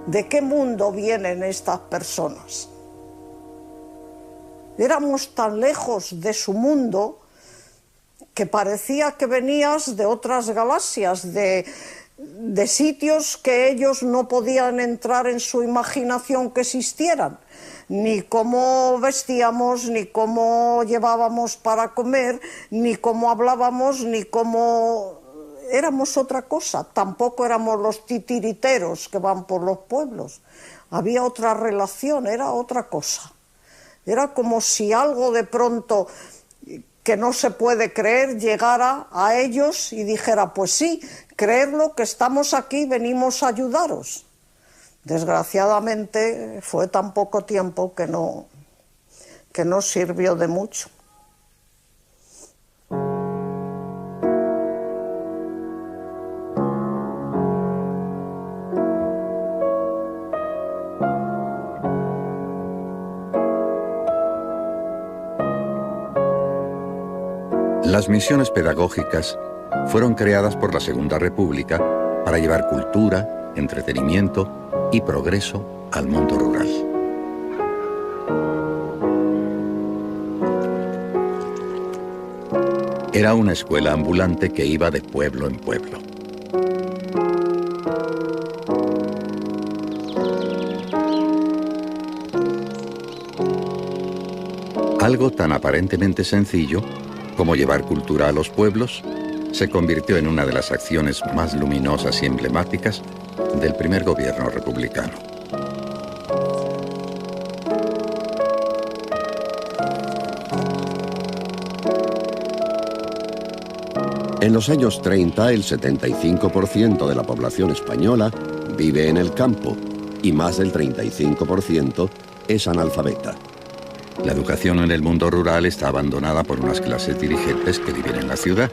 ¿De qué mundo vienen estas personas? Éramos tan lejos de su mundo que parecía que venías de otras galaxias, de sitios que ellos no podían entrar en su imaginación que existieran, ni cómo vestíamos, ni cómo llevábamos para comer, ni cómo hablábamos, ni cómo... Éramos otra cosa, tampoco éramos los titiriteros que van por los pueblos. Había otra relación, era otra cosa. Era como si algo de pronto que no se puede creer llegara a ellos y dijera, pues sí, creedlo que estamos aquí, venimos a ayudaros. Desgraciadamente fue tan poco tiempo que no sirvió de mucho. Las misiones pedagógicas fueron creadas por la Segunda República para llevar cultura, entretenimiento y progreso al mundo rural. Era una escuela ambulante que iba de pueblo en pueblo. Algo tan aparentemente sencillo como llevar cultura a los pueblos se convirtió en una de las acciones más luminosas y emblemáticas del primer gobierno republicano. En los años 30, el 75% de la población española vive en el campo y más del 35% es analfabeta. La educación en el mundo rural está abandonada por unas clases dirigentes que viven en la ciudad.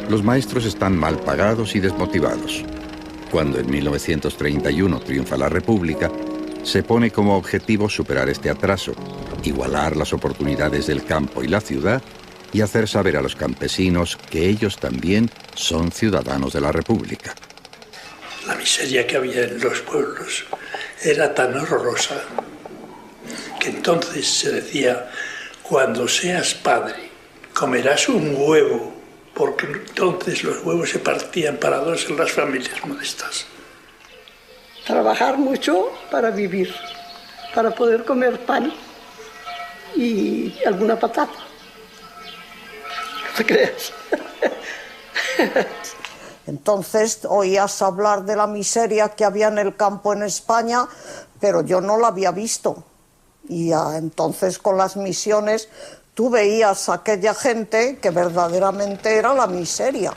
Los maestros están mal pagados y desmotivados. Cuando en 1931 triunfa la República, se pone como objetivo superar este atraso, igualar las oportunidades del campo y la ciudad y hacer saber a los campesinos que ellos también son ciudadanos de la República. La miseria que había en los pueblos era tan horrorosa que entonces se decía, cuando seas padre, comerás un huevo, porque entonces los huevos se partían para dos en las familias modestas. Trabajar mucho para vivir, para poder comer pan y alguna patata. ¿No te creas? Entonces oías hablar de la miseria que había en el campo en España, pero yo no la había visto. Y entonces con las misiones tú veías a aquella gente que verdaderamente era la miseria.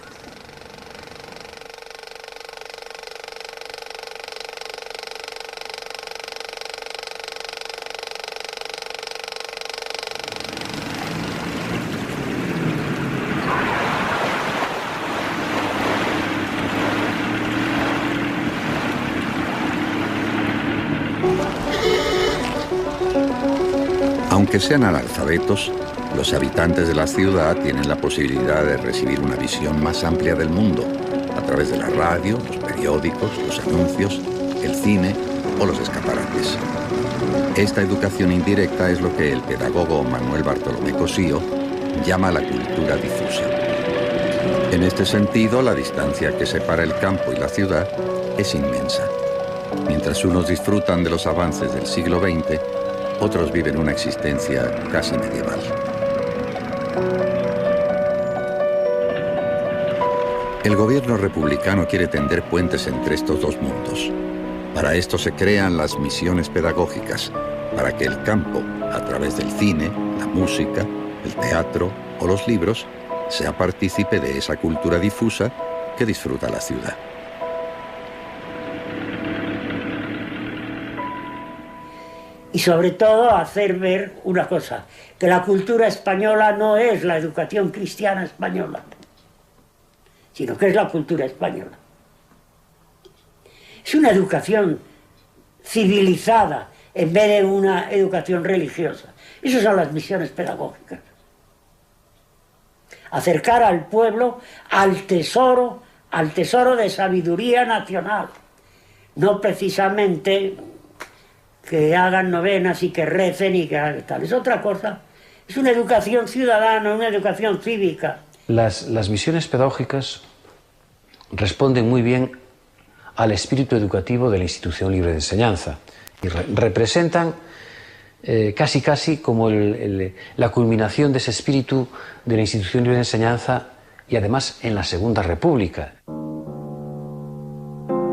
Aunque sean analfabetos, los habitantes de la ciudad tienen la posibilidad de recibir una visión más amplia del mundo a través de la radio, los periódicos, los anuncios, el cine o los escaparates. Esta educación indirecta es lo que el pedagogo Manuel Bartolomé Cosío llama la cultura difusa. En este sentido, la distancia que separa el campo y la ciudad es inmensa. Mientras unos disfrutan de los avances del siglo XX, otros viven una existencia casi medieval. El gobierno republicano quiere tender puentes entre estos dos mundos. Para esto se crean las misiones pedagógicas, para que el campo, a través del cine, la música, el teatro o los libros, sea partícipe de esa cultura difusa que disfruta la ciudad. Y sobre todo hacer ver una cosa, que la cultura española no es la educación cristiana española, sino que es la cultura española. Es una educación civilizada en vez de una educación religiosa. Esas son las misiones pedagógicas. Acercar al pueblo al tesoro de sabiduría nacional. no precisamente que hagan novenas y que recen y que hagan tal. Es otra cosa. Es una educación ciudadana, una educación cívica. Las misiones pedagógicas responden muy bien al espíritu educativo de la institución libre de enseñanza y representan casi como la culminación de ese espíritu de la institución libre de enseñanza y además en la Segunda República.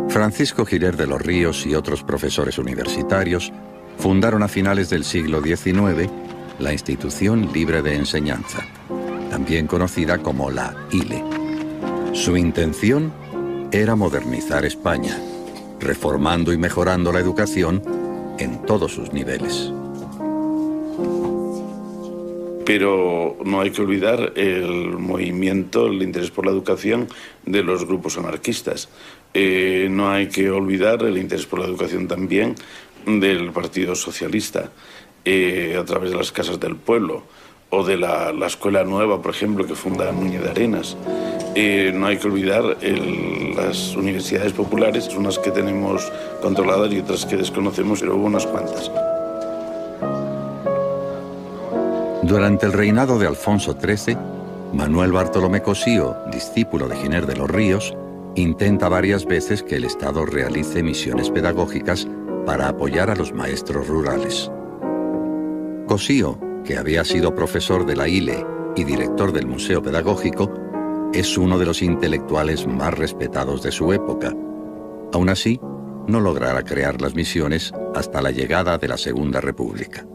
Francisco Girer de los Ríos y otros profesores universitarios fundaron a finales del siglo XIX la Institución Libre de Enseñanza, también conocida como la ILE. Su intención era modernizar España, reformando y mejorando la educación en todos sus niveles. Pero no hay que olvidar el movimiento, el interés por la educación de los grupos anarquistas. No hay que olvidar el interés por la educación también del Partido Socialista, a través de las casas del pueblo, o de la Escuela Nueva, por ejemplo, que funda Núñez de Arenas. No hay que olvidar las universidades populares, unas que tenemos controladas y otras que desconocemos, pero hubo unas cuantas. Durante el reinado de Alfonso XIII, Manuel Bartolomé Cosío, discípulo de Giner de los Ríos, intenta varias veces que el Estado realice misiones pedagógicas para apoyar a los maestros rurales. Cosío, que había sido profesor de la ILE y director del Museo Pedagógico, es uno de los intelectuales más respetados de su época. Aún así, no logrará crear las misiones hasta la llegada de la Segunda República.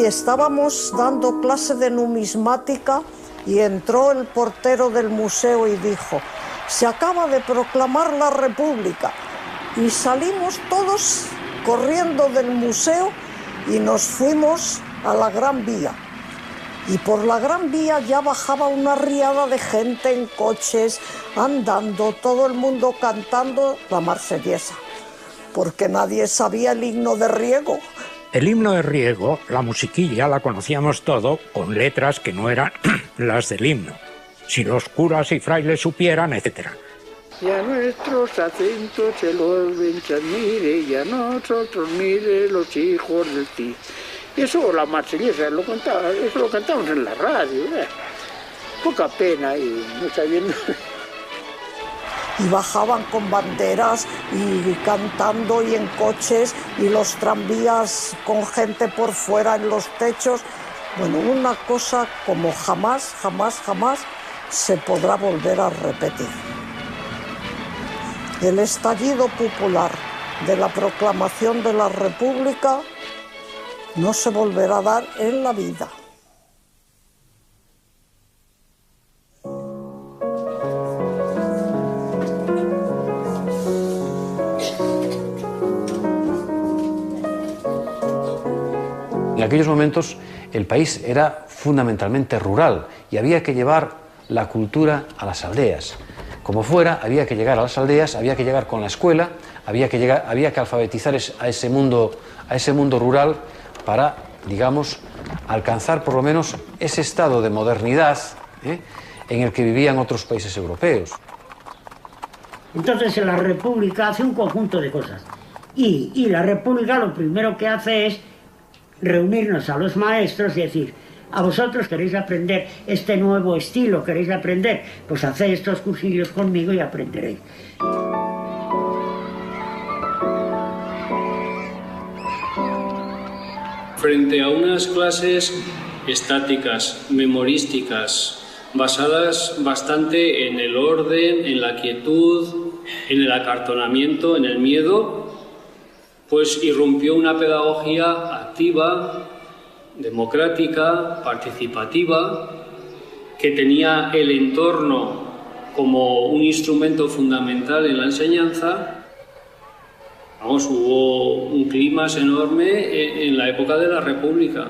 Estábamos dando clase de numismática y entró el portero del museo y dijo: se acaba de proclamar la República. Y salimos todos corriendo del museo y nos fuimos a la Gran Vía. Y por la Gran Vía ya bajaba una riada de gente en coches, andando, todo el mundo cantando la Marsellesa, porque nadie sabía el himno de Riego. El himno de Riego, la musiquilla, la conocíamos todo con letras que no eran las del himno. Si los curas y frailes supieran, etc. Y a nuestros acentos se los venchas mire, y a nosotros mire los hijos de ti. Y eso la Marsellesa, eso lo cantamos en la radio. Poca pena y no sabiendo. Y bajaban con banderas y cantando y en coches y los tranvías con gente por fuera en los techos. Bueno, una cosa como jamás se podrá volver a repetir. El estallido popular de la proclamación de la República no se volverá a dar en la vida. En aquellos momentos el país era fundamentalmente rural y había que llevar la cultura a las aldeas. Como fuera, había que llegar a las aldeas, había que llegar con la escuela, había que alfabetizar a ese mundo rural para, digamos, alcanzar por lo menos ese estado de modernidad en el que vivían otros países europeos. Entonces la República hace un conjunto de cosas y la República lo primero que hace es reunirnos a los maestros y decir: a vosotros queréis aprender este nuevo estilo, queréis aprender, pues haced estos cursillos conmigo y aprenderéis. Frente a unas clases estáticas, memorísticas, basadas bastante en el orden, en la quietud, en el acartonamiento, en el miedo, pues irrumpió una pedagogía activa, democrática, participativa, que tenía el entorno como un instrumento fundamental en la enseñanza. Vamos, hubo un clima enorme en la época de la República.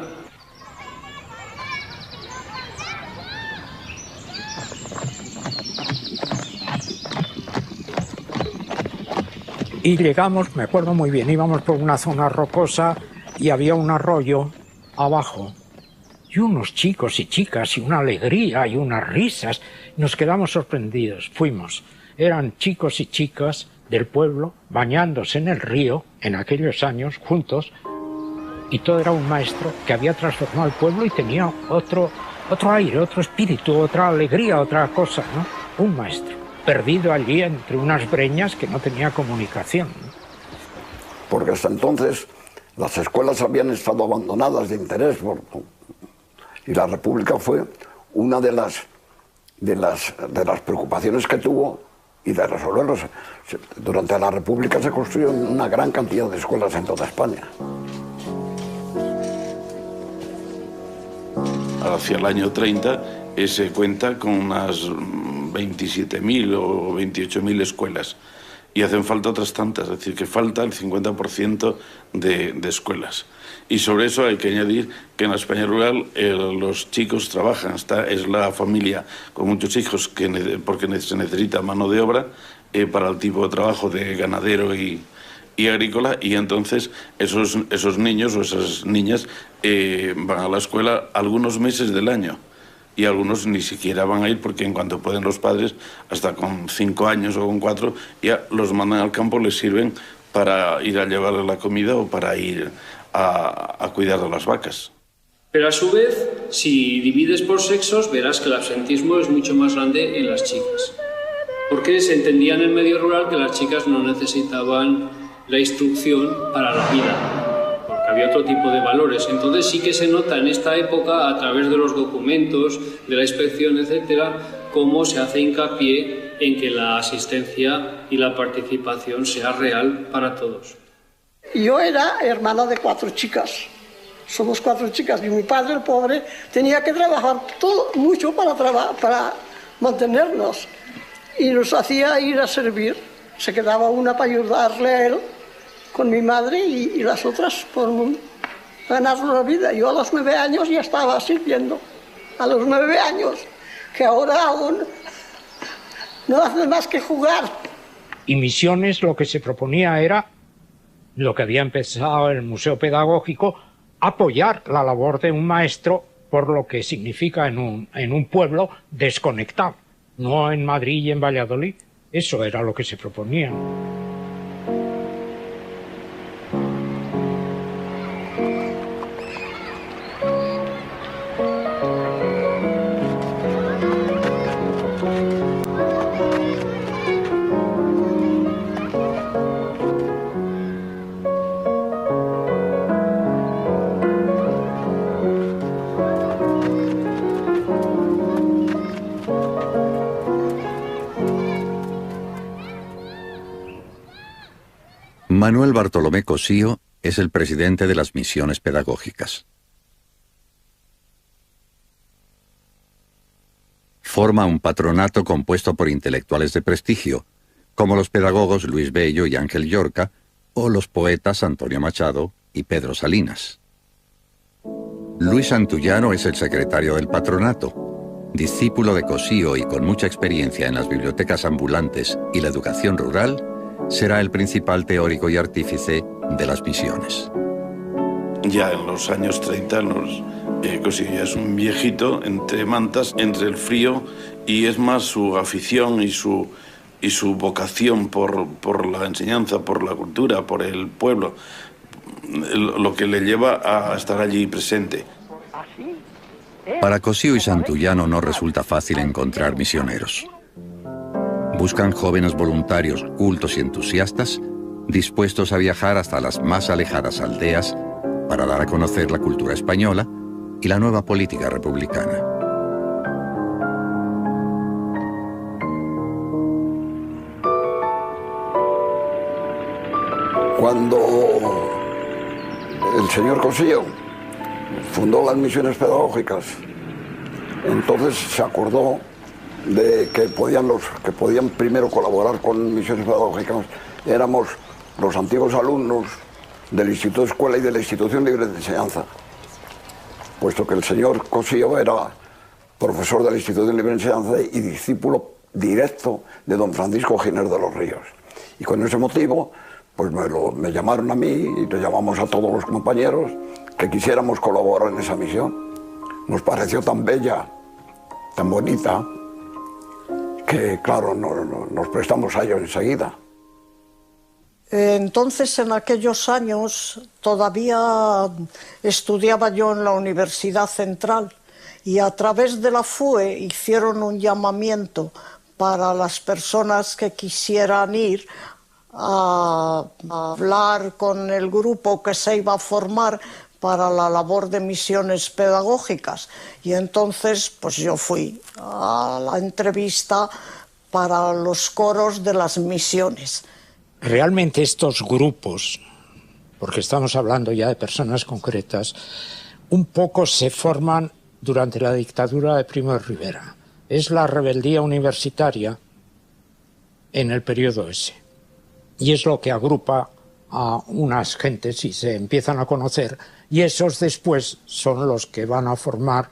Y llegamos, me acuerdo muy bien, íbamos por una zona rocosa y había un arroyo abajo. y unos chicos y chicas, y una alegría y unas risas. Nos quedamos sorprendidos. Fuimos. Eran chicos y chicas del pueblo bañándose en el río en aquellos años juntos, y todo era un maestro que había transformado el pueblo y tenía otro aire, otro espíritu, otra alegría, otra cosa, ¿no? Un maestro perdido allí entre unas breñas que no tenía comunicación, ¿no? Porque hasta entonces las escuelas habían estado abandonadas de interés y la República fue una de las preocupaciones que tuvo y de resolverlos. Durante la República se construyeron una gran cantidad de escuelas en toda España. Hacia el año 30 se cuenta con unas 27.000 o 28.000 escuelas y hacen falta otras tantas, es decir, que falta el 50% de escuelas. Y sobre eso hay que añadir que en la España rural los chicos trabajan, es la familia con muchos hijos porque se necesita mano de obra para el tipo de trabajo de ganadero y agrícola, y entonces esos niños o esas niñas van a la escuela algunos meses del año, y algunos ni siquiera van a ir porque en cuanto pueden los padres, hasta con 5 años o con 4, ya los mandan al campo, les sirven para ir a llevarle la comida o para ir a cuidar de las vacas. Pero a su vez, si divides por sexos, verás que el absentismo es mucho más grande en las chicas. Porque se entendía en el medio rural que las chicas no necesitaban la instrucción para la vida, porque había otro tipo de valores. Entonces sí que se nota en esta época, a través de los documentos, de la inspección, etcétera, cómo se hace hincapié en que la asistencia y la participación sea real para todos. Yo era hermana de 4 chicas. Somos 4 chicas y mi padre, el pobre, tenía que trabajar mucho para mantenernos, y nos hacía ir a servir. Se quedaba una para ayudarle a él con mi madre y las otras por ganar la vida. Yo a los 9 años ya estaba sirviendo. A los 9 años, que ahora aún no hace más que jugar. Y Misiones lo que se proponía era, lo que había empezado el Museo Pedagógico, apoyar la labor de un maestro por lo que significa en un pueblo desconectado, no en Madrid y en Valladolid. Eso era lo que se proponía. Manuel Bartolomé Cosío es el presidente de las misiones pedagógicas. Forma un patronato compuesto por intelectuales de prestigio, como los pedagogos Luis Bello y Ángel Llorca, o los poetas Antonio Machado y Pedro Salinas. Luis Santullano es el secretario del patronato, discípulo de Cosío y con mucha experiencia en las bibliotecas ambulantes y la educación rural. Será el principal teórico y artífice de las misiones. Ya en los años 30, Cosío ya es un viejito entre mantas, entre el frío, y es más su afición y su vocación por la enseñanza, por la cultura, por el pueblo, lo que le lleva a estar allí presente. Para Cosío y Santullano no resulta fácil encontrar misioneros. Buscan jóvenes voluntarios cultos y entusiastas dispuestos a viajar hasta las más alejadas aldeas para dar a conocer la cultura española y la nueva política republicana. Cuando el señor Cosío fundó las misiones pedagógicas, entonces se acordó de que podían primero colaborar con misiones pedagógicas. Éramos los antiguos alumnos del Instituto de Escuela y de la Institución Libre de Enseñanza, puesto que el señor Cosío era profesor de la Institución Libre de Enseñanza y discípulo directo de don Francisco Giner de los Ríos. Y con ese motivo, pues me llamaron a mí y le llamamos a todos los compañeros que quisiéramos colaborar en esa misión. nos pareció tan bella, tan bonita, que claro, nos prestamos a ello enseguida. Entonces, en aquellos años, todavía estudiaba yo en la Universidad Central y a través de la FUE hicieron un llamamiento para las personas que quisieran ir a hablar con el grupo que se iba a formar para la labor de misiones pedagógicas. Y entonces, pues yo fui a la entrevista para los coros de las misiones. Realmente estos grupos, porque estamos hablando ya de personas concretas, un poco se forman durante la dictadura de Primo de Rivera. Es la rebeldía universitaria en el periodo ese. Y es lo que agrupa a unas gentes y se empiezan a conocer, y esos después son los que van a formar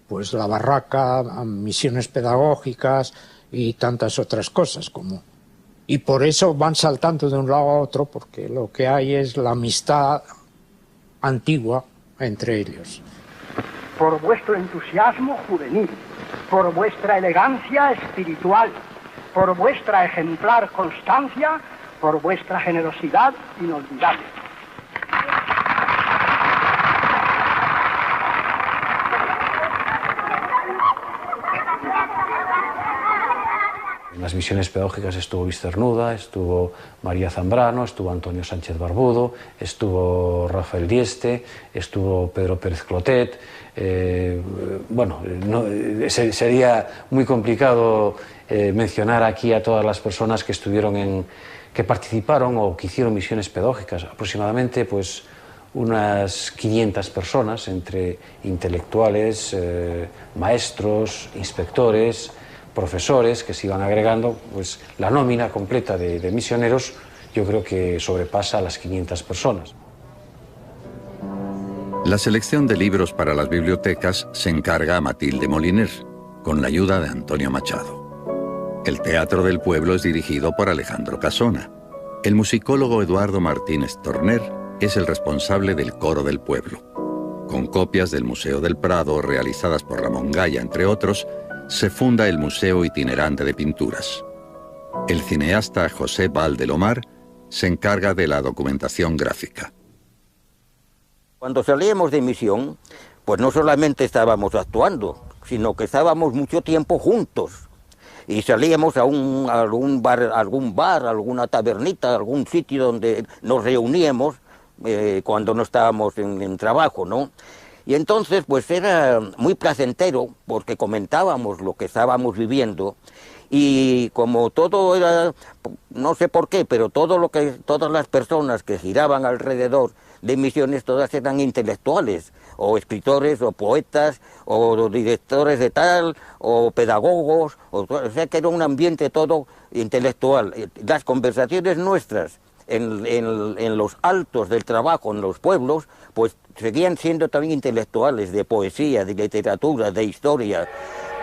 pues la Barraca, misiones pedagógicas y tantas otras cosas como. Y por eso van saltando de un lado a otro, porque lo que hay es la amistad antigua entre ellos. Por vuestro entusiasmo juvenil, por vuestra elegancia espiritual, por vuestra ejemplar constancia, por vuestra generosidad inolvidable. En las misiones pedagógicas estuvo Luis Cernuda, estuvo María Zambrano, estuvo Antonio Sánchez Barbudo, estuvo Rafael Dieste, estuvo Pedro Pérez Clotet. Sería muy complicado mencionar aquí a todas las personas que que participaron o que hicieron misiones pedagógicas. Aproximadamente, pues, unas 500 personas, entre intelectuales, maestros, inspectores, profesores que se iban agregando. Pues la nómina completa de misioneros yo creo que sobrepasa a las 500 personas. La selección de libros para las bibliotecas se encarga a Matilde Moliner, con la ayuda de Antonio Machado. El Teatro del Pueblo es dirigido por Alejandro Casona. El musicólogo Eduardo Martínez Torner es el responsable del Coro del Pueblo. Con copias del Museo del Prado realizadas por Ramón Gaya, entre otros, se funda el Museo Itinerante de Pinturas. El cineasta José Valdelomar se encarga de la documentación gráfica. Cuando salíamos de misión, pues no solamente estábamos actuando, sino que estábamos mucho tiempo juntos. Y salíamos a algún bar, alguna tabernita, algún sitio donde nos reuníamos cuando no estábamos en trabajo, ¿no? Y entonces pues era muy placentero porque comentábamos lo que estábamos viviendo, y como todo era, no sé por qué, pero todas las personas que giraban alrededor de misiones, todas eran intelectuales, o escritores, o poetas, o directores de tal, o pedagogos, o sea que era un ambiente todo intelectual. Las conversaciones nuestras en los altos del trabajo, en los pueblos, pues seguían siendo también intelectuales, de poesía, de literatura, de historia.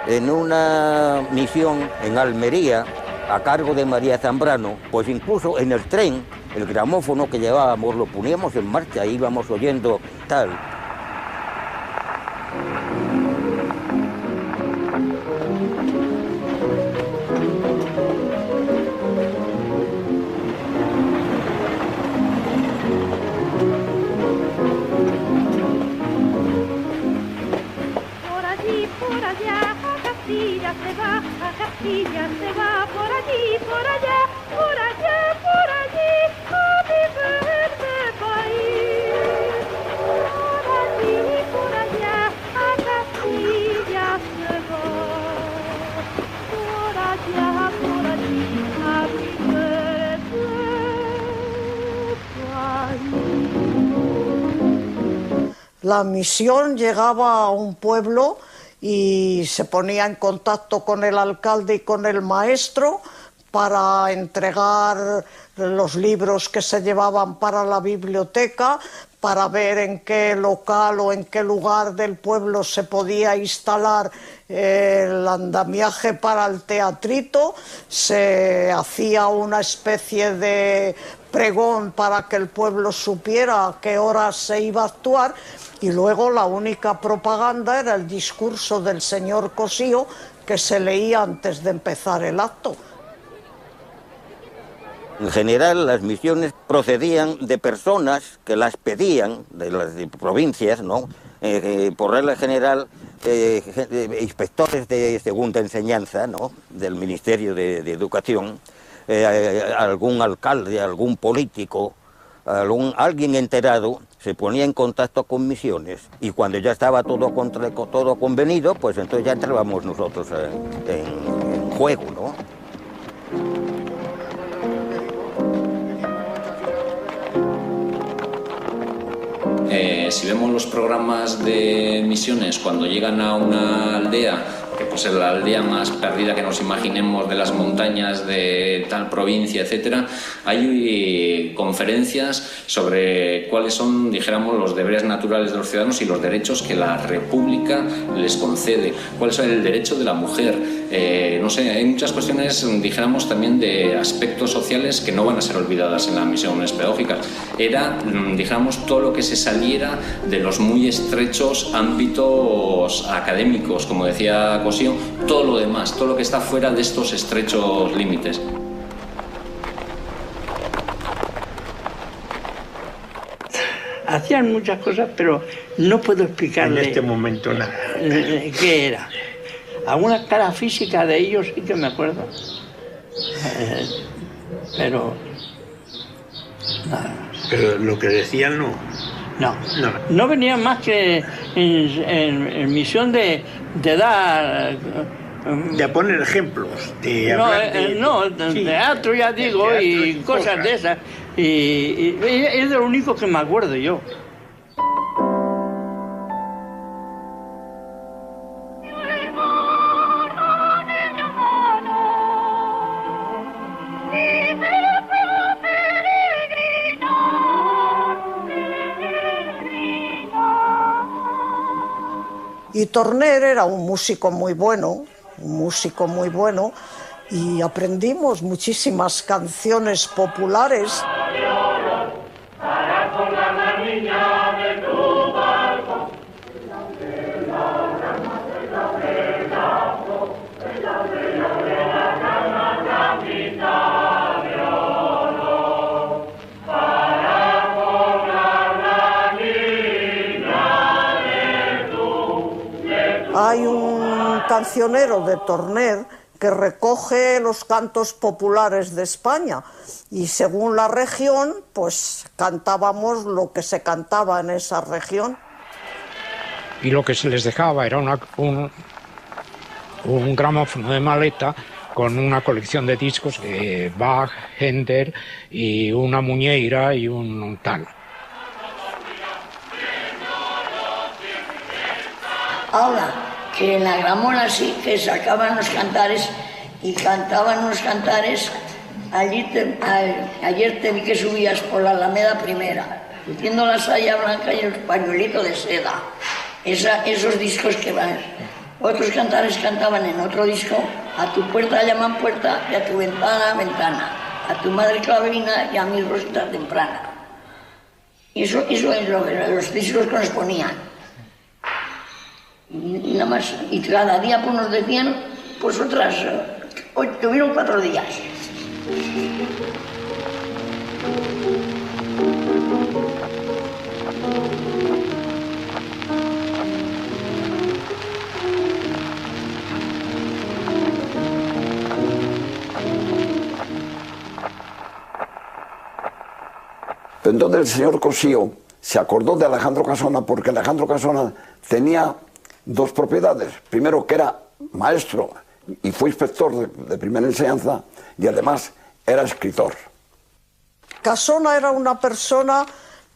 En una misión en Almería, a cargo de María Zambrano, pues incluso en el tren, el gramófono que llevábamos lo poníamos en marcha, íbamos oyendo tal. Castilla se va por allí, por allá, por allá, por allí, a mi verde país. Por allí, por allá, a Castilla se va. Por allá, por allí, a mi verde país. La misión llegaba a un pueblo y se ponía en contacto con el alcalde y con el maestro para entregar los libros que se llevaban para la biblioteca, para ver en qué local o en qué lugar del pueblo se podía instalar el andamiaje para el teatrito. Se hacía una especie de pregón para que el pueblo supiera a qué horas se iba a actuar, y luego la única propaganda era el discurso del señor Cosío, que se leía antes de empezar el acto. En general, las misiones procedían de personas que las pedían, de las provincias, ¿no? Por regla general, inspectores de segunda enseñanza, ¿no? Del Ministerio de Educación, algún alcalde, algún político, alguien enterado, se ponía en contacto con misiones, y cuando ya estaba todo convenido, pues entonces ya entrábamos nosotros en juego, ¿no? Si vemos los programas de misiones cuando llegan a una aldea, que pues es la aldea más perdida que nos imaginemos de las montañas de tal provincia, etcétera, hay conferencias sobre cuáles son, dijéramos, los deberes naturales de los ciudadanos y los derechos que la República les concede, cuál es el derecho de la mujer, no sé, hay muchas cuestiones, dijéramos, también de aspectos sociales que no van a ser olvidadas en las misiones pedagógicas. Era, dijéramos, todo lo que se saliera de los muy estrechos ámbitos académicos, como decía Cosío, todo lo demás, todo lo que está fuera de estos estrechos límites. Hacían muchas cosas, pero no puedo explicarle en este momento nada. ¿Qué era? Alguna cara física de ellos sí que me acuerdo, pero nada. Pero lo que decían no. No venían más que en misión de dar... De poner ejemplos, de hablar de teatro, ya digo, teatro, y cosas de esas. Y es de lo único que me acuerdo yo. Y Torner era un músico muy bueno, y aprendimos muchísimas canciones populares. Hay un cancionero de Torner que recoge los cantos populares de España, y según la región, pues cantábamos lo que se cantaba en esa región. Y lo que se les dejaba era un gramófono de maleta con una colección de discos de Bach, Händel y una muñeira y un tal. Ahora, que en la Gramona sí que sacaban los cantares y cantaban unos cantares, ayer te vi que subías por la Alameda Primera, metiendo la saya blanca y el pañuelito de seda. Esos discos que van. Otros cantares cantaban en otro disco, a tu puerta llaman puerta y a tu ventana ventana, a tu madre clavelina y a mi rosita temprana. Y eso es los discos que nos ponían. Y nada más, y cada día pues nos decían, pues tuvieron 4 días. Entonces el señor Cosío se acordó de Alejandro Casona porque Alejandro Casona tenía 2 propiedades. Primero, que era maestro y fue inspector de primera enseñanza, y además era escritor. Casona era una persona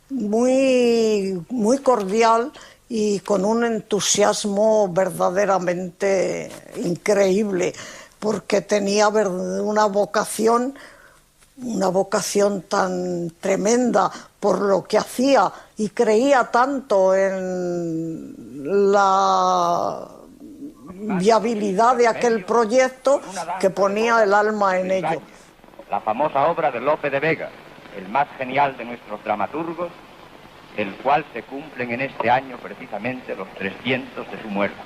muy cordial y con un entusiasmo verdaderamente increíble, porque tenía una vocación tan tremenda por lo que hacía, y creía tanto en la viabilidad de aquel proyecto que ponía el alma en ello. La famosa obra de Lope de Vega, el más genial de nuestros dramaturgos, el cual se cumplen en este año precisamente los 300 de su muerte.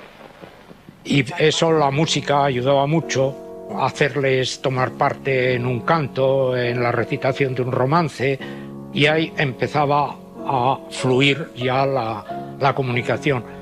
Y eso la música ayudaba mucho a hacerles tomar parte en un canto, en la recitación de un romance, y ahí empezaba a fluir ya la comunicación.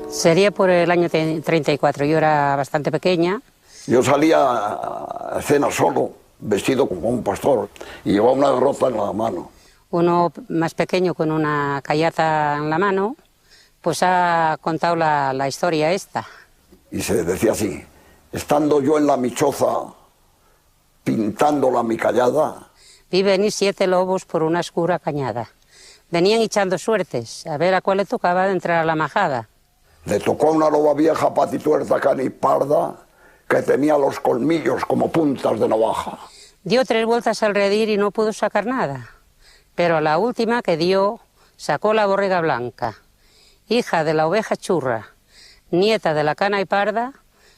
Sería por el año 34, yo era bastante pequeña. Yo salía a escena solo, vestido como un pastor, y llevaba una garrote en la mano. Uno más pequeño con una callaza en la mano, pues ha contado la historia esta. Y se decía así: estando yo en la michoza, pintándola mi callada. Vi venir 7 lobos por una oscura cañada. Venían echando suertes, a ver a cuál le tocaba de entrar a la majada. Le tocó a una loba vieja patituerta caniparda que tenía los colmillos como puntas de navaja. Dio 3 vueltas al redil y no pudo sacar nada. Pero a la última que dio, sacó la borrega blanca, hija de la oveja churra, nieta de la cana y parda,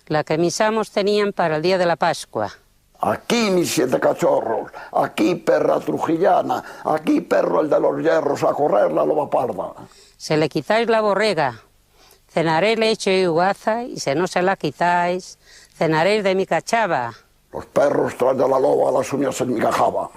la que mis amos tenían para el día de la Pascua. Aquí mis 7 cachorros, aquí perra trujillana, aquí perro el de los hierros, a correr la loba parda. Se le quitáis la borrega, cenaréis leche y guaza, y si no se la quitáis, cenaréis de mi cachava. Los perros tras de la loba las uñas enmigajaban.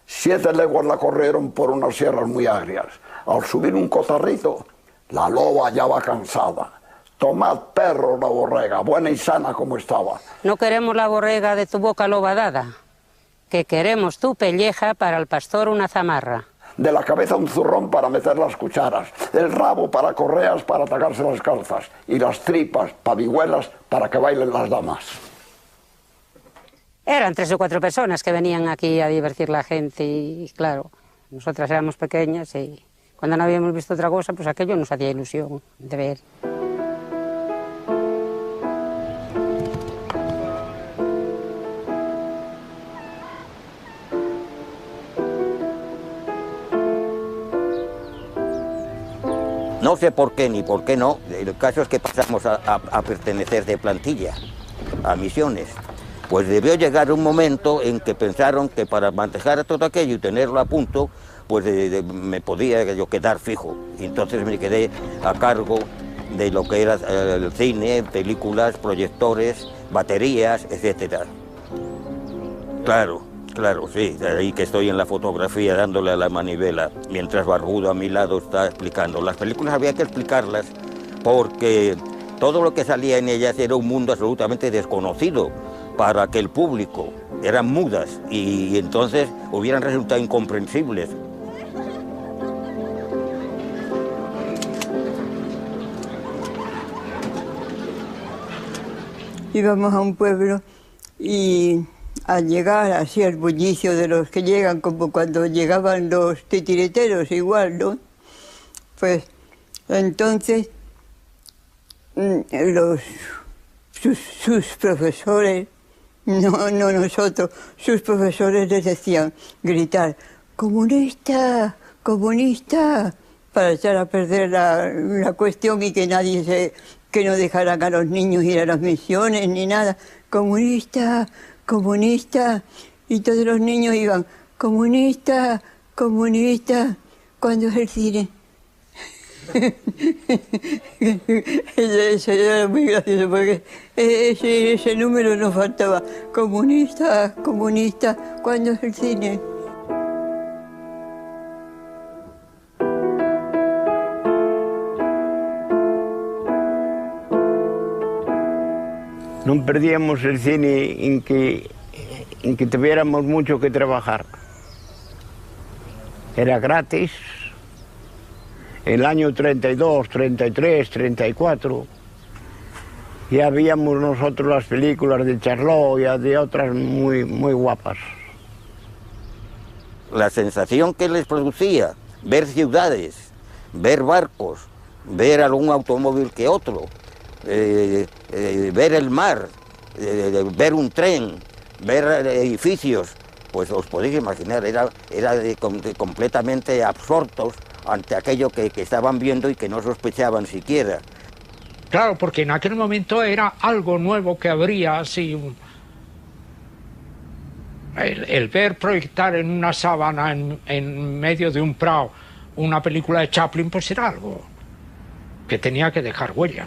7 leguas la corrieron por unas sierras muy agrias. Al subir un cotarrito, la loba ya va cansada. Tomad, perros, la borrega, buena y sana como estaba. No queremos la borrega de tu boca lobadada, que queremos tu pelleja para el pastor una zamarra. De la cabeza un zurrón para meter las cucharas, el rabo para correas para atacarse las calzas, y las tripas, pavihuelas, para que bailen las damas. Eran 3 o 4 personas que venían aquí a divertir la gente y claro, nosotras éramos pequeñas y cuando no habíamos visto otra cosa, pues aquello nos hacía ilusión de ver. No sé por qué ni por qué no, el caso es que pasamos a pertenecer de plantilla a Misiones. Pues debió llegar un momento en que pensaron que para manejar todo aquello y tenerlo a punto, pues me podía yo quedar fijo. Y entonces me quedé a cargo de lo que era el cine, películas, proyectores, baterías, etc. Claro, sí, de ahí que estoy en la fotografía dándole a la manivela, mientras Barbudo a mi lado está explicando. Las películas había que explicarlas porque todo lo que salía en ellas era un mundo absolutamente desconocido para aquel público. Eran mudas y entonces hubieran resultado incomprensibles. Íbamos a un pueblo y al llegar así el bullicio de los que llegan, como cuando llegaban los titiriteros igual, ¿no? Pues entonces sus profesores, no nosotros, sus profesores les decían gritar ¡comunista, comunista!, para echar a perder la cuestión y que que no dejaran a los niños ir a las misiones ni nada. ¡Comunista, comunista! Y todos los niños iban ¡comunista, comunista! ¿Cuándo es el cine? Eso era muy gracioso porque ese número nos faltaba. ¡Comunista, comunista! ¿Cuándo es el cine? No perdíamos el cine en que tuviéramos mucho que trabajar. Era gratis. El año 32, 33, 34, ya veíamos nosotros las películas de Charlot y de otras muy guapas. la sensación que les producía ver ciudades, ver barcos, ver algún automóvil que otro, ver el mar, ver un tren, ver edificios, pues os podéis imaginar, era completamente absortos ante aquello que estaban viendo y que no sospechaban siquiera. Claro, porque en aquel momento era algo nuevo que habría así. El ver proyectar en una sabana, en medio de un prado, una película de Chaplin, pues era algo que tenía que dejar huella.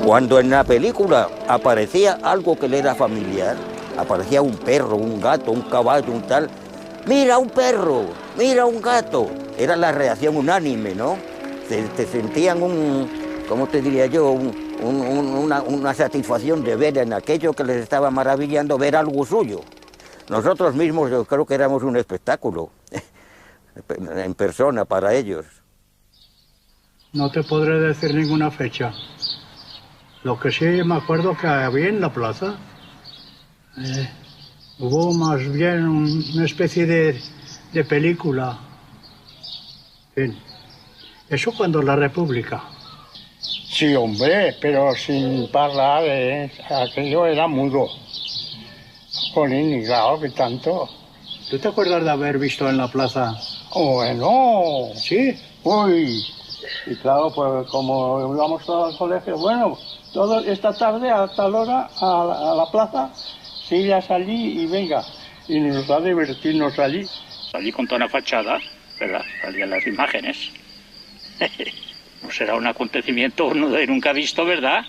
Cuando en la película aparecía algo que le era familiar, aparecía un perro, un gato, un caballo, un tal, ¡mira un perro! ¡Mira un gato! Era la reacción unánime, ¿no? Te sentían ¿cómo te diría yo? Una satisfacción de ver en aquello que les estaba maravillando, ver algo suyo. Nosotros mismos yo creo que éramos un espectáculo en persona para ellos. No te podré decir ninguna fecha. Lo que sí me acuerdo que había en la plaza, hubo más bien una especie de película. En fin, eso cuando la República. Sí, hombre, pero sin hablar, aquello era mudo. Jolín, y claro, que tanto. ¿Tú te acuerdas de haber visto en la plaza? Bueno. ¿Sí? Uy. Y claro, pues como íbamos todos al colegio, bueno, esta tarde a tal hora a la plaza, sigas allí y venga. Y nos da divertirnos allí. Allí con toda una fachada, ¿verdad? Salían las imágenes. Pues era un acontecimiento nunca visto, ¿verdad?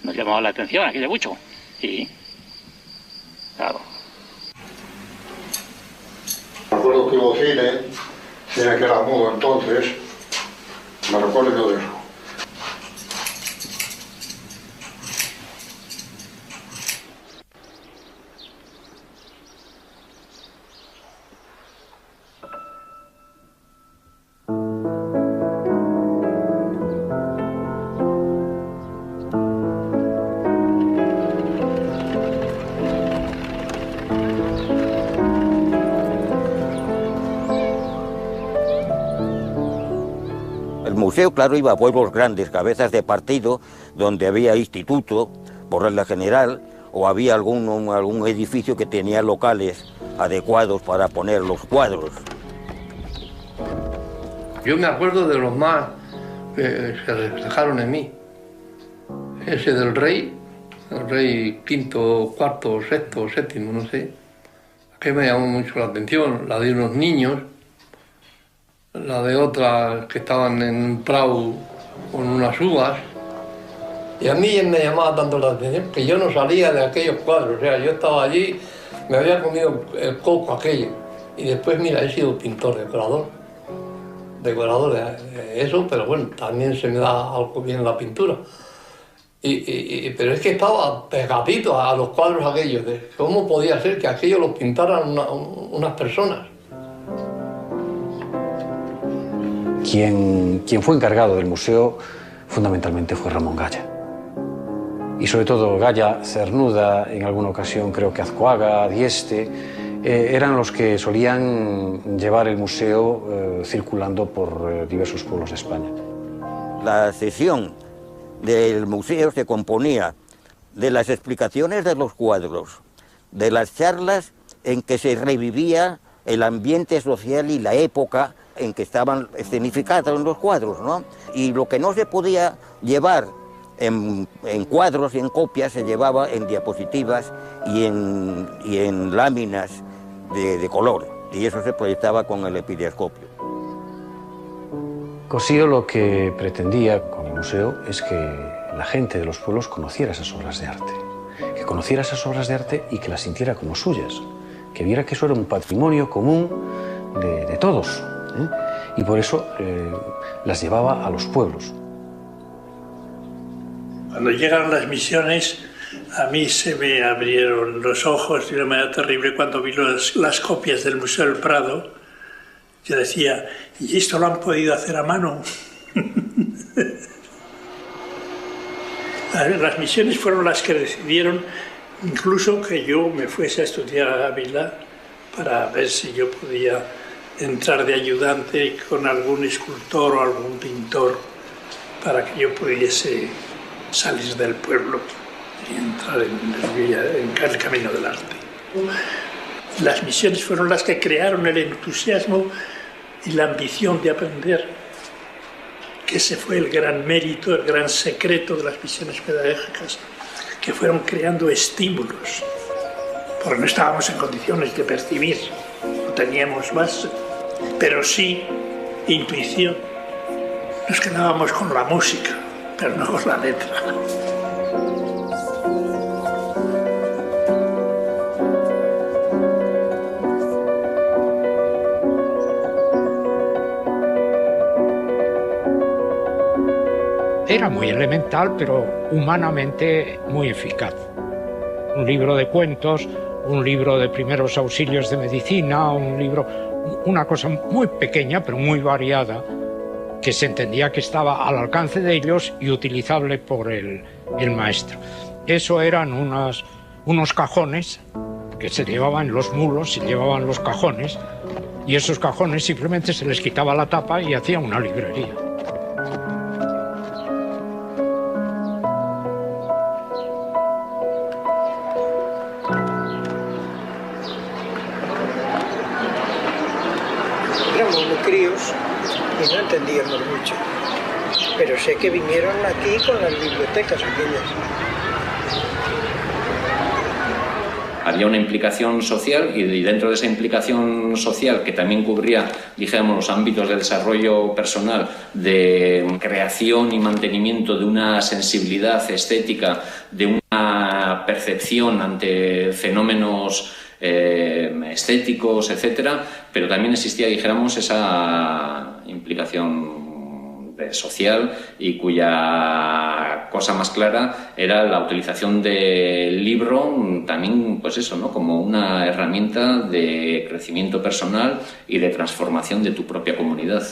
Nos llamaba la atención aquello mucho. Sí. Claro. Me acuerdo que hubo cine que era mudo entonces, me recuerdo yo de eso. El museo, claro, iba a pueblos grandes, cabezas de partido, donde había instituto, por regla general, o había algún edificio que tenía locales adecuados para poner los cuadros. Yo me acuerdo de los más que se reflejaron en mí. Ese del rey, el rey quinto, cuarto, sexto, séptimo, no sé, que me llamó mucho la atención, la de unos niños, la de otras que estaban en un prado con unas uvas. Y a mí me llamaba tanto la atención que yo no salía de aquellos cuadros. O sea, yo estaba allí, me había comido el coco aquello. Y después, mira, he sido pintor, decorador de eso, pero bueno, también se me da algo bien la pintura. Pero es que estaba pegadito a los cuadros aquellos. De ¿cómo podía ser que aquello lo pintaran unas personas? Quien fue encargado del museo fundamentalmente fue Ramón Gaya. Y sobre todo Gaya, Cernuda, en alguna ocasión creo que Azcoaga, Dieste, eran los que solían llevar el museo circulando por diversos pueblos de España. La sesión del museo se componía de las explicaciones de los cuadros, de las charlas en que se revivía el ambiente social y la época en que estaban escenificados en los cuadros, ¿no? Y lo que no se podía llevar en cuadros y en copias se llevaba en diapositivas y en láminas de color, y eso se proyectaba con el epidiascopio. Cossío lo que pretendía con el museo es que la gente de los pueblos conociera esas obras de arte, que conociera esas obras de arte y que las sintiera como suyas, que viera que eso era un patrimonio común de todos, ¿eh? Y por eso las llevaba a los pueblos. Cuando llegaron las misiones, a mí se me abrieron los ojos de una manera terrible cuando vi las copias del Museo del Prado. Yo decía, ¿y esto lo han podido hacer a mano? Las misiones fueron las que decidieron incluso que yo me fuese a estudiar a Ávila para ver si yo podía entrar de ayudante con algún escultor o algún pintor para que yo pudiese salir del pueblo y entrar en el camino del arte. Las misiones fueron las que crearon el entusiasmo y la ambición de aprender, que ese fue el gran mérito, el gran secreto de las misiones pedagógicas, que fueron creando estímulos, porque no estábamos en condiciones de percibir, no teníamos base, pero sí intuición. Nos quedábamos con la música, pero no con la letra. Era muy elemental, pero humanamente muy eficaz. Un libro de cuentos, un libro de primeros auxilios de medicina, una cosa muy pequeña, pero muy variada, que se entendía que estaba al alcance de ellos y utilizable por el maestro. Eso eran unos cajones que se llevaban los mulos, se llevaban los cajones, y esos cajones simplemente se les quitaba la tapa y hacía una librería. Críos y no entendíamos mucho, pero sé que vinieron aquí con las bibliotecas aquellas. Había una implicación social y dentro de esa implicación social, que también cubría, dijéramos, los ámbitos de desarrollo personal, de creación y mantenimiento de una sensibilidad estética, de una percepción ante fenómenos estéticos, etcétera, pero también existía, dijéramos, esa implicación social y cuya cosa más clara era la utilización del libro también, pues eso, ¿no?, como una herramienta de crecimiento personal y de transformación de tu propia comunidad.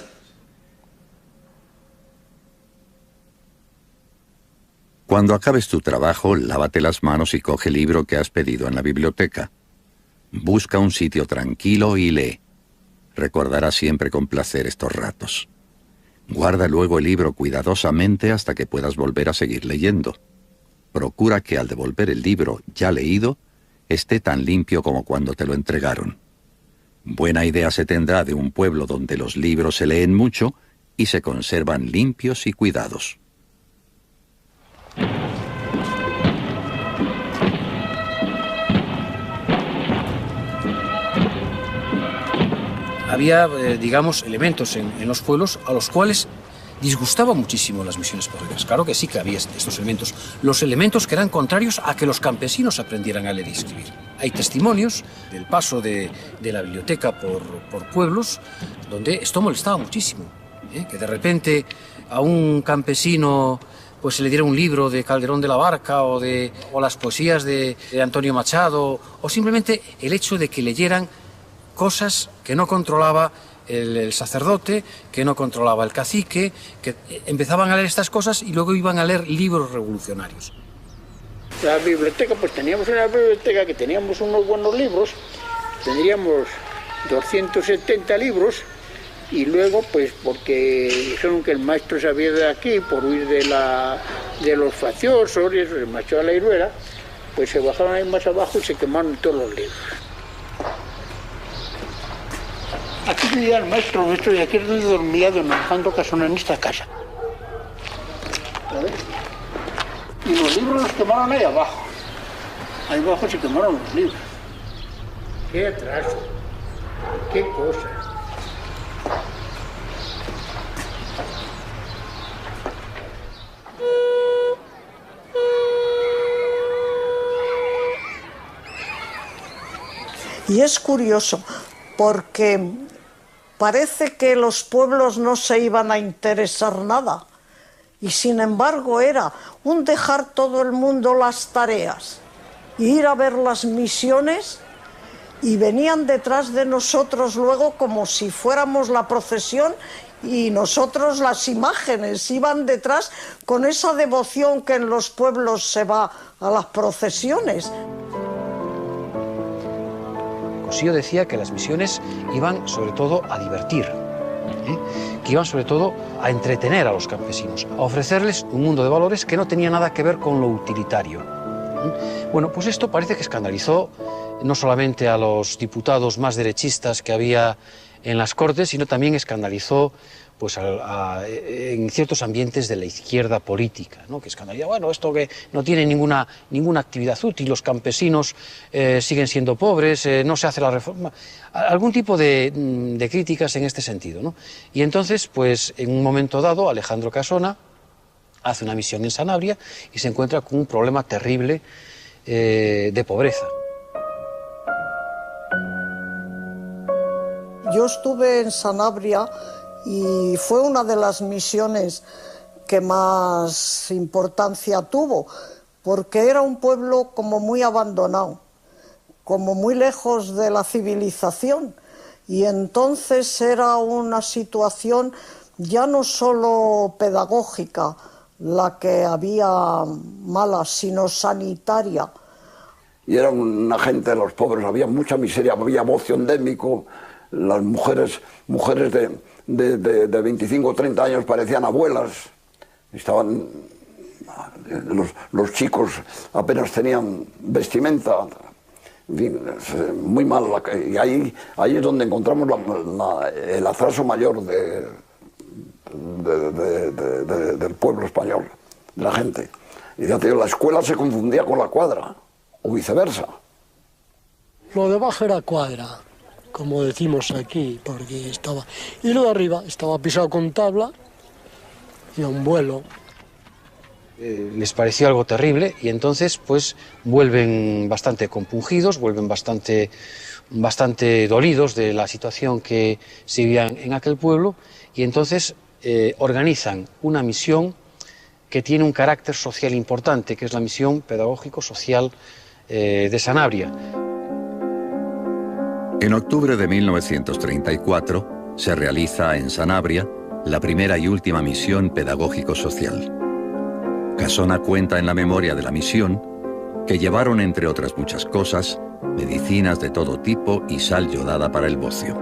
Cuando acabes tu trabajo, lávate las manos y coge el libro que has pedido en la biblioteca. Busca un sitio tranquilo y lee. Recordarás siempre con placer estos ratos. Guarda luego el libro cuidadosamente hasta que puedas volver a seguir leyendo. Procura que al devolver el libro ya leído, esté tan limpio como cuando te lo entregaron. Buena idea se tendrá de un pueblo donde los libros se leen mucho y se conservan limpios y cuidados. Había, digamos, elementos en los pueblos a los cuales disgustaba muchísimo las misiones pedagógicas. Claro que sí que había estos elementos. Los elementos que eran contrarios a que los campesinos aprendieran a leer y escribir. Hay testimonios del paso de la biblioteca por pueblos donde esto molestaba muchísimo. Que de repente a un campesino pues se le diera un libro de Calderón de la Barca o las poesías de Antonio Machado, o simplemente el hecho de que leyeran cosas que no controlaba el sacerdote, que no controlaba el cacique, que empezaban a leer estas cosas y luego iban a leer libros revolucionarios. La biblioteca, pues teníamos una biblioteca que teníamos unos buenos libros, tendríamos 270 libros, y luego, pues porque dijeron que el maestro se había ido de aquí por huir de los facciosos y eso, se marchó a la Iruela, pues se bajaron ahí más abajo y se quemaron todos los libros. Aquí vivía el maestro nuestro y aquí es donde dormía don Alejandro Casona, en esta casa. ¿Sabes? Y los libros los quemaron ahí abajo. Ahí abajo se quemaron los libros. Qué atraso, qué cosa. Y es curioso, porque parece que los pueblos no se iban a interesar nada, y sin embargo era un dejar todo el mundo las tareas, ir a ver las misiones, y venían detrás de nosotros luego como si fuéramos la procesión, y nosotros las imágenes, iban detrás con esa devoción que en los pueblos se va a las procesiones. Cosío decía que las misiones iban sobre todo a divertir, que iban sobre todo a entretener a los campesinos, a ofrecerles un mundo de valores que no tenía nada que ver con lo utilitario. Bueno, pues esto parece que escandalizó no solamente a los diputados más derechistas que había en las Cortes, sino también escandalizó pues en ciertos ambientes de la izquierda política, ¿no? Que escandaliza, bueno, esto que no tiene ninguna actividad útil, los campesinos siguen siendo pobres, no se hace la reforma, algún tipo de críticas en este sentido, ¿no? Y entonces, pues en un momento dado, Alejandro Casona hace una misión en Sanabria y se encuentra con un problema terrible de pobreza. Yo estuve en Sanabria y fue una de las misiones que más importancia tuvo, porque era un pueblo como muy abandonado, como muy lejos de la civilización, y entonces era una situación ya no solo pedagógica la que había mala, sino sanitaria. Y era una gente de los pobres, había mucha miseria, había bocio endémico, las mujeres de 25 o 30 años parecían abuelas, estaban, los chicos apenas tenían vestimenta, en fin, muy mal, y ahí es donde encontramos el atraso mayor del pueblo español, de la gente. Y ya te digo, la escuela se confundía con la cuadra, o viceversa. Lo de abajo era cuadra, como decimos aquí, porque estaba... Y lo de arriba estaba pisado con tabla y a un vuelo. Les pareció algo terrible y entonces pues vuelven bastante compungidos, vuelven bastante dolidos de la situación que se vivía en aquel pueblo, y entonces organizan una misión que tiene un carácter social importante, que es la misión pedagógico-social de Sanabria. En octubre de 1934 se realiza en Sanabria la primera y última misión pedagógico-social. Casona cuenta en la memoria de la misión que llevaron, entre otras muchas cosas, medicinas de todo tipo y sal yodada para el bocio.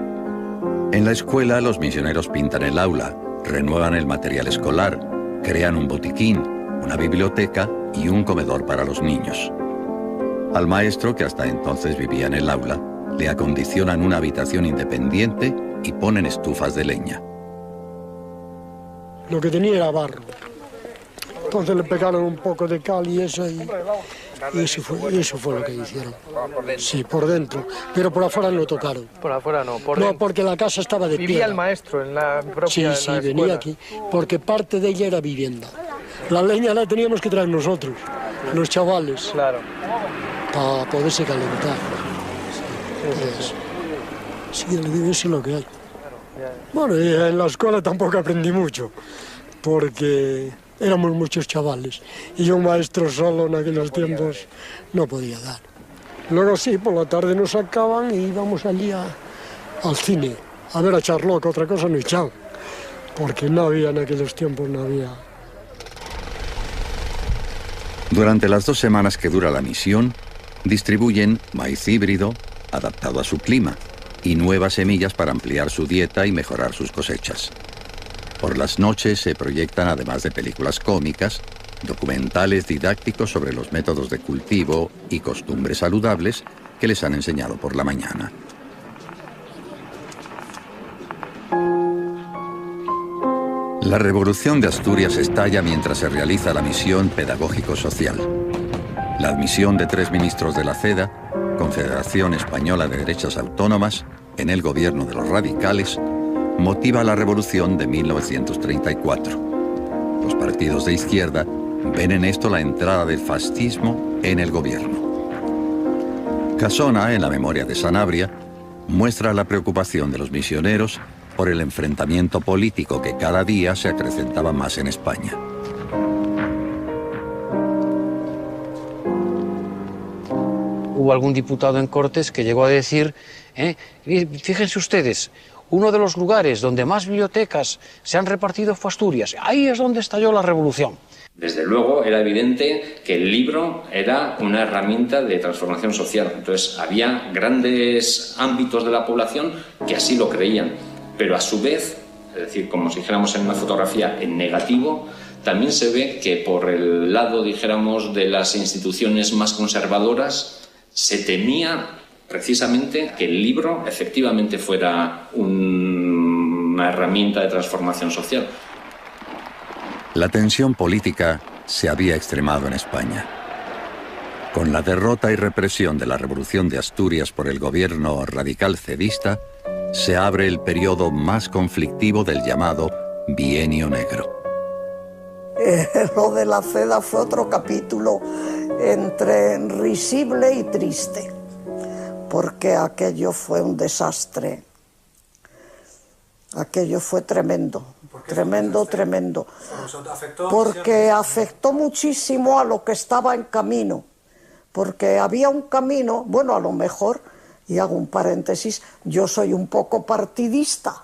En la escuela los misioneros pintan el aula, renuevan el material escolar, crean un botiquín, una biblioteca y un comedor para los niños. Al maestro, que hasta entonces vivía en el aula, le acondicionan una habitación independiente y ponen estufas de leña. Lo que tenía era barro. Entonces le pegaron un poco de cal y eso, y eso fue lo que hicieron. Sí, por dentro. Pero por afuera no tocaron. Por afuera no, por No, dentro. porque la casa estaba de piedra. Vivía el maestro en la propia Sí, en la venía escuela. aquí, porque parte de ella era vivienda. La leña la teníamos que traer nosotros, los chavales. Claro. Para poderse calentar. Sí, le digo, eso es lo que hay. Bueno, y en la escuela tampoco aprendí mucho, porque éramos muchos chavales, y yo un maestro solo en aquellos tiempos no podía dar. Luego sí, por la tarde nos sacaban y íbamos allí al cine, a ver a Charlotte, otra cosa no echaban, porque no había en aquellos tiempos, no había. Durante las 2 semanas que dura la misión, distribuyen maíz híbrido, adaptado a su clima, y nuevas semillas para ampliar su dieta y mejorar sus cosechas. Por las noches se proyectan, además de películas cómicas, documentales didácticos sobre los métodos de cultivo y costumbres saludables que les han enseñado por la mañana. La Revolución de Asturias estalla mientras se realiza la misión pedagógico-social. La admisión de 3 ministros de la CEDA, Confederación Española de Derechas Autónomas, en el gobierno de los radicales, motiva la revolución de 1934. Los partidos de izquierda ven en esto la entrada del fascismo en el gobierno. Casona, en la memoria de Sanabria, muestra la preocupación de los misioneros por el enfrentamiento político que cada día se acrecentaba más en España. Hubo algún diputado en Cortes que llegó a decir, fíjense ustedes, uno de los lugares donde más bibliotecas se han repartido fue Asturias. Ahí es donde estalló la revolución. Desde luego era evidente que el libro era una herramienta de transformación social. Entonces había grandes ámbitos de la población que así lo creían. Pero a su vez, es decir, como si dijéramos en una fotografía en negativo, también se ve que por el lado, dijéramos, de las instituciones más conservadoras, se temía precisamente que el libro efectivamente fuera una herramienta de transformación social. La tensión política se había extremado en España. Con la derrota y represión de la Revolución de Asturias por el gobierno radical cedista, se abre el periodo más conflictivo del llamado Bienio Negro. Lo de la CEDA fue otro capítulo entre risible y triste, porque aquello fue un desastre. Aquello fue tremendo, tremendo. Porque afectó muchísimo a lo que estaba en camino, porque había un camino, bueno, a lo mejor, y hago un paréntesis, yo soy un poco partidista,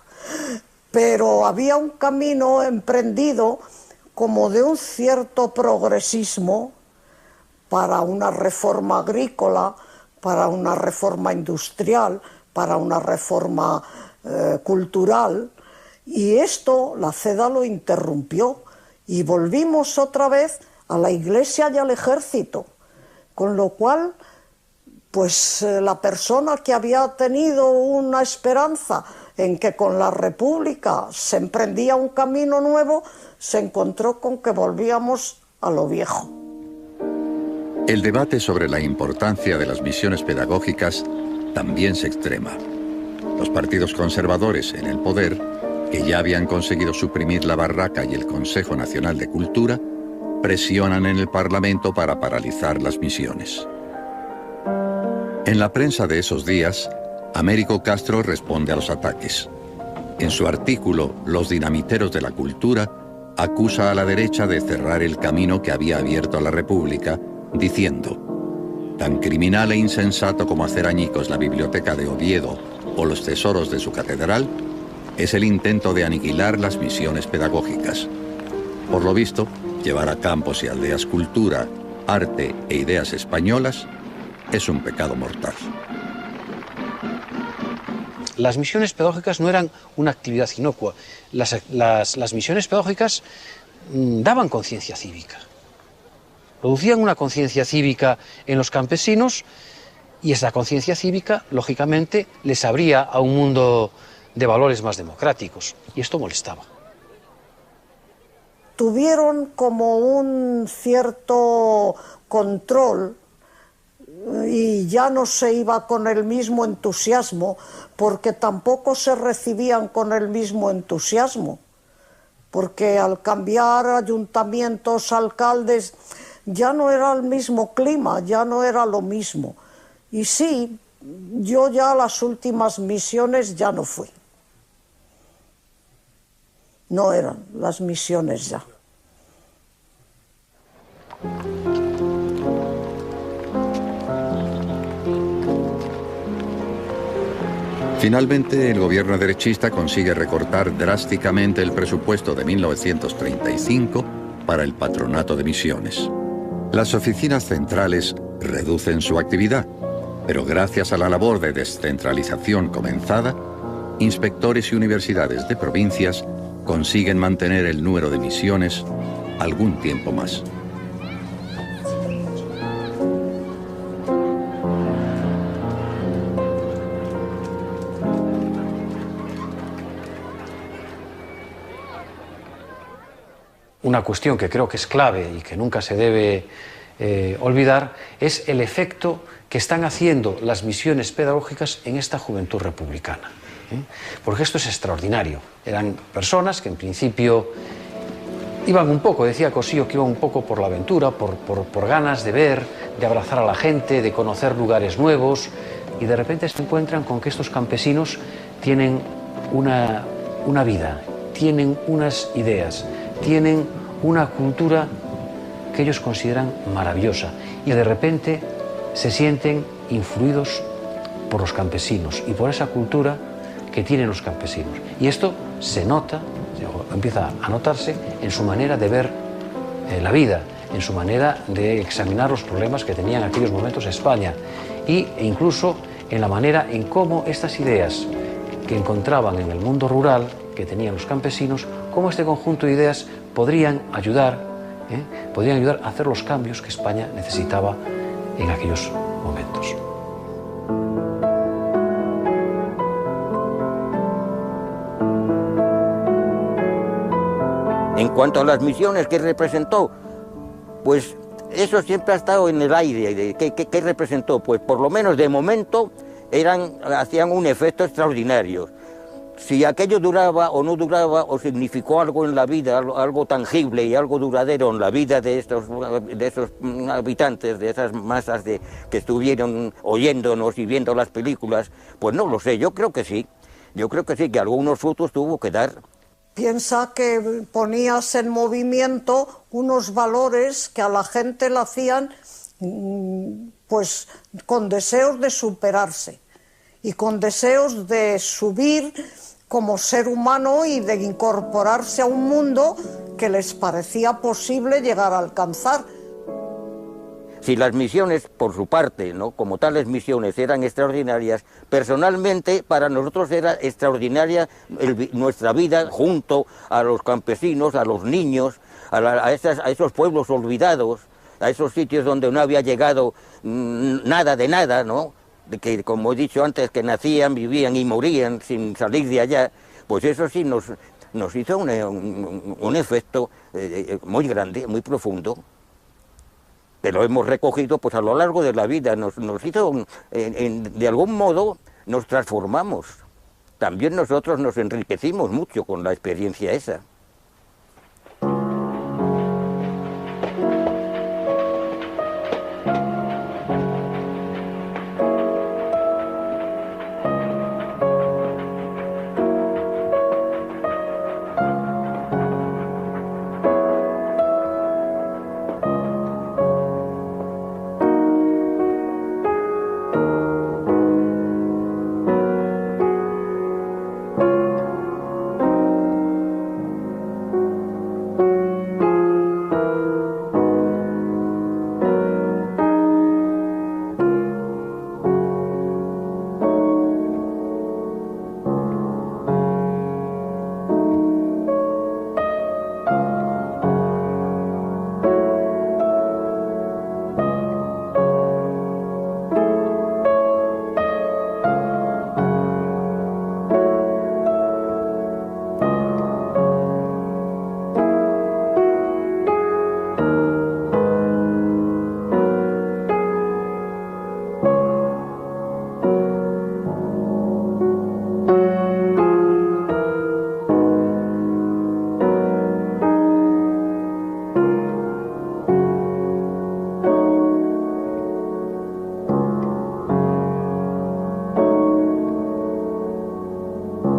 pero había un camino emprendido como de un cierto progresismo para una reforma agrícola, para una reforma industrial, para una reforma cultural, y esto la CEDA lo interrumpió y volvimos otra vez a la Iglesia y al ejército, con lo cual pues la persona que había tenido una esperanza en que con la República se emprendía un camino nuevo, se encontró con que volvíamos a lo viejo. El debate sobre la importancia de las misiones pedagógicas también se extrema. Los partidos conservadores en el poder, que ya habían conseguido suprimir la Barraca y el Consejo Nacional de Cultura, presionan en el Parlamento para paralizar las misiones. En la prensa de esos días, Américo Castro responde a los ataques. En su artículo Los dinamiteros de la cultura, acusa a la derecha de cerrar el camino que había abierto a la República, diciendo: tan criminal e insensato como hacer añicos la biblioteca de Oviedo o los tesoros de su catedral, es el intento de aniquilar las misiones pedagógicas. Por lo visto, llevar a campos y aldeas cultura, arte e ideas españolas es un pecado mortal. Las misiones pedagógicas no eran una actividad inocua. Las misiones pedagógicas daban conciencia cívica. Producían una conciencia cívica en los campesinos y esa conciencia cívica, lógicamente, les abría a un mundo de valores más democráticos. Y esto molestaba. Tuvieron como un cierto control y ya no se iba con el mismo entusiasmo, porque tampoco se recibían con el mismo entusiasmo, porque al cambiar ayuntamientos, alcaldes, ya no era el mismo clima, ya no era lo mismo. Y sí, yo ya a las últimas misiones ya no fui. No eran las misiones ya. Finalmente, el gobierno derechista consigue recortar drásticamente el presupuesto de 1935 para el patronato de misiones. Las oficinas centrales reducen su actividad, pero gracias a la labor de descentralización comenzada, inspectores y universidades de provincias consiguen mantener el número de misiones algún tiempo más. una cuestión que creo que es clave y que nunca se debe olvidar, es el efecto que están haciendo las misiones pedagógicas en esta juventud republicana. Porque esto es extraordinario. Eran personas que en principio iban un poco, decía Cossío, que iban un poco por la aventura, por ganas de ver, de abrazar a la gente, de conocer lugares nuevos, y de repente se encuentran con que estos campesinos tienen una vida, tienen unas ideas, tienen una cultura que ellos consideran maravillosa, y de repente se sienten influidos por los campesinos y por esa cultura que tienen los campesinos. Y esto se nota, empieza a notarse en su manera de ver la vida, en su manera de examinar los problemas que tenía en aquellos momentos España, e incluso en la manera en cómo estas ideas que encontraban en el mundo rural, que tenían los campesinos, cómo este conjunto de ideas podrían ayudar a hacer los cambios que España necesitaba en aquellos momentos. En cuanto a las misiones que representó, pues eso siempre ha estado en el aire. ¿Qué representó? Pues por lo menos de momento hacían un efecto extraordinario. Si aquello duraba o no duraba, o significó algo en la vida, algo tangible y algo duradero en la vida de esos habitantes, de esas masas que estuvieron oyéndonos y viendo las películas, pues no lo sé, yo creo que sí. Yo creo que sí, que algunos frutos tuvo que dar. Piensa que ponías en movimiento unos valores que a la gente la hacían pues con deseos de superarse y con deseos de subir como ser humano y de incorporarse a un mundo que les parecía posible llegar a alcanzar. Si las misiones, por su parte, ¿no?, como tales misiones eran extraordinarias, personalmente para nosotros era extraordinaria nuestra vida junto a los campesinos, a los niños, a esos pueblos olvidados, a esos sitios donde no había llegado nada de nada, ¿no?, que, como he dicho antes, que nacían, vivían y morían sin salir de allá. Pues eso sí nos hizo un efecto muy grande, muy profundo, que lo hemos recogido pues a lo largo de la vida. Nos hizo, de algún modo, nos transformamos. También nosotros nos enriquecimos mucho con la experiencia esa.